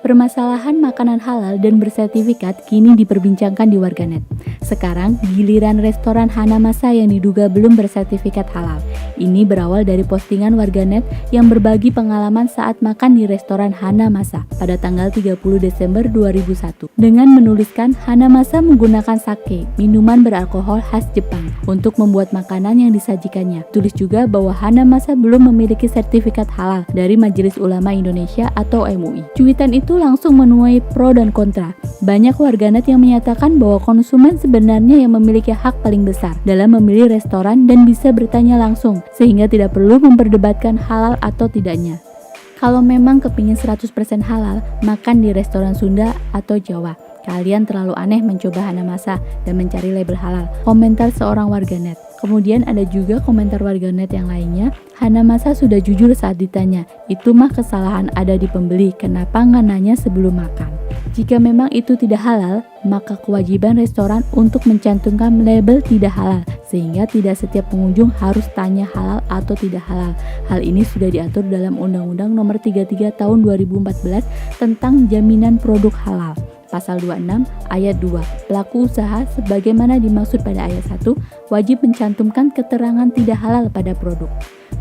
Permasalahan makanan halal dan bersertifikat kini diperbincangkan di warganet. Sekarang, giliran restoran Hanamasa yang diduga belum bersertifikat halal. Ini berawal dari postingan warganet yang berbagi pengalaman saat makan di restoran Hanamasa pada tanggal 30 Desember 2001. Dengan menuliskan Hanamasa menggunakan sake, minuman beralkohol khas Jepang, untuk membuat makanan yang disajikannya. Tulis juga bahwa Hanamasa belum memiliki sertifikat halal dari Majelis Ulama Indonesia atau MUI. Cuitan itu langsung menuai pro dan kontra. Banyak warganet yang menyatakan bahwa konsumen sebenarnya yang memiliki hak paling besar dalam memilih restoran dan bisa bertanya langsung, sehingga tidak perlu memperdebatkan halal atau tidaknya. Kalau memang kepingin 100% halal, makan di restoran Sunda atau Jawa. Kalian terlalu aneh mencoba Hanamasa dan mencari label halal, komentar seorang warganet. Kemudian ada juga komentar warganet yang lainnya, Hanamasa sudah jujur saat ditanya, itu mah kesalahan ada di pembeli, kenapa nggak nanya sebelum makan? Jika memang itu tidak halal, maka kewajiban restoran untuk mencantumkan label tidak halal, sehingga tidak setiap pengunjung harus tanya halal atau tidak halal. Hal ini sudah diatur dalam Undang-Undang Nomor 33 Tahun 2014 tentang Jaminan Produk Halal. Pasal 26 ayat 2, pelaku usaha sebagaimana dimaksud pada ayat 1 wajib mencantumkan keterangan tidak halal pada produk.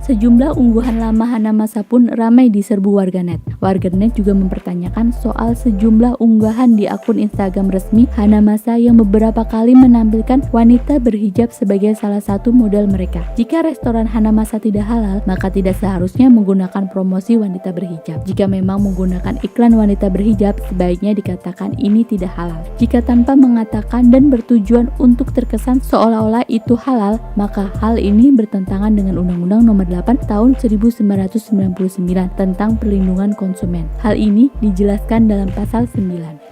Sejumlah unggahan lama Hanamasa pun ramai diserbu warganet. Warganet juga mempertanyakan soal sejumlah unggahan di akun Instagram resmi Hanamasa yang beberapa kali menampilkan wanita berhijab sebagai salah satu model mereka. Jika restoran Hanamasa tidak halal, maka tidak seharusnya menggunakan promosi wanita berhijab. Jika memang menggunakan iklan wanita berhijab, sebaiknya dikatakan ini tidak halal. Jika tanpa mengatakan dan bertujuan untuk terkesan seolah-olah itu halal, maka hal ini bertentangan dengan Undang-Undang Nomor 8 Tahun 1999 tentang Perlindungan Konsumen. Hal ini dijelaskan dalam pasal 9.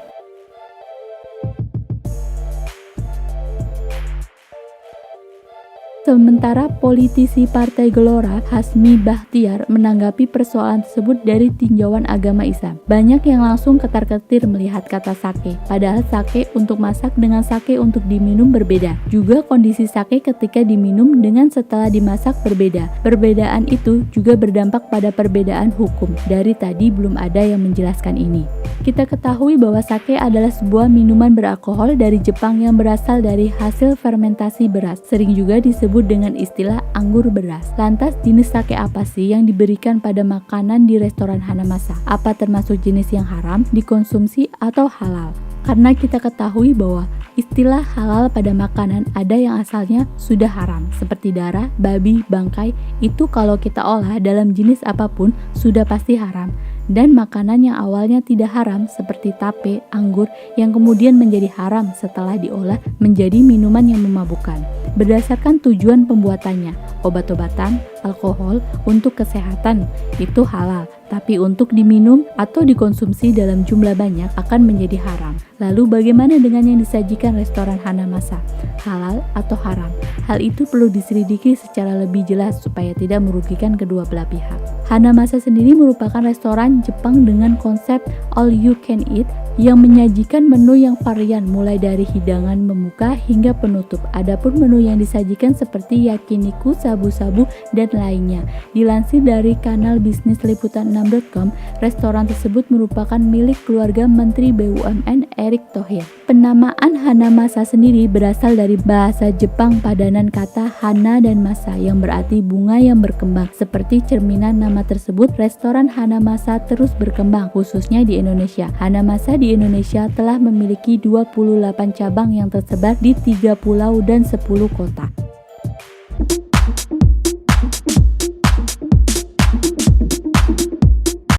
Sementara politisi Partai Gelora, Hasmi Bachtiar, menanggapi persoalan tersebut dari tinjauan agama Islam. Banyak yang langsung ketar-ketir melihat kata sake, padahal sake untuk masak dengan sake untuk diminum berbeda. Juga kondisi sake ketika diminum dengan setelah dimasak berbeda. Perbedaan itu juga berdampak pada perbedaan hukum. Dari tadi belum ada yang menjelaskan ini. Kita ketahui bahwa sake adalah sebuah minuman beralkohol dari Jepang yang berasal dari hasil fermentasi beras. Sering juga disebut dengan istilah anggur beras. Lantas jenis sake apa sih yang diberikan pada makanan di restoran Hanamasa? Apa termasuk jenis yang haram dikonsumsi atau halal? Karena kita ketahui bahwa istilah halal pada makanan ada yang asalnya sudah haram, seperti darah, babi, bangkai, itu kalau kita olah dalam jenis apapun sudah pasti haram. Dan makanan yang awalnya tidak haram seperti tape, anggur yang kemudian menjadi haram setelah diolah menjadi minuman yang memabukkan. Berdasarkan tujuan pembuatannya, obat-obatan, alkohol untuk kesehatan itu halal, tapi untuk diminum atau dikonsumsi dalam jumlah banyak akan menjadi haram. Lalu bagaimana dengan yang disajikan restoran Hanamasa? Halal atau haram? Hal itu perlu diselidiki secara lebih jelas supaya tidak merugikan kedua belah pihak. Hanamasa sendiri merupakan restoran Jepang dengan konsep all you can eat yang menyajikan menu yang varian mulai dari hidangan membuka hingga penutup. Adapun menu yang disajikan seperti yakiniku, sabu-sabu, dan lainnya. Dilansir dari kanal bisnis liputan6.com, restoran tersebut merupakan milik keluarga Menteri BUMN Erick Thohir. Penamaan Hanamasa sendiri berasal dari bahasa Jepang padanan kata hana dan masa yang berarti bunga yang berkembang. Seperti cerminan nama tersebut, restoran Hanamasa terus berkembang khususnya di Indonesia. Hanamasa di Indonesia telah memiliki 28 cabang yang tersebar di 3 pulau dan 10 kota.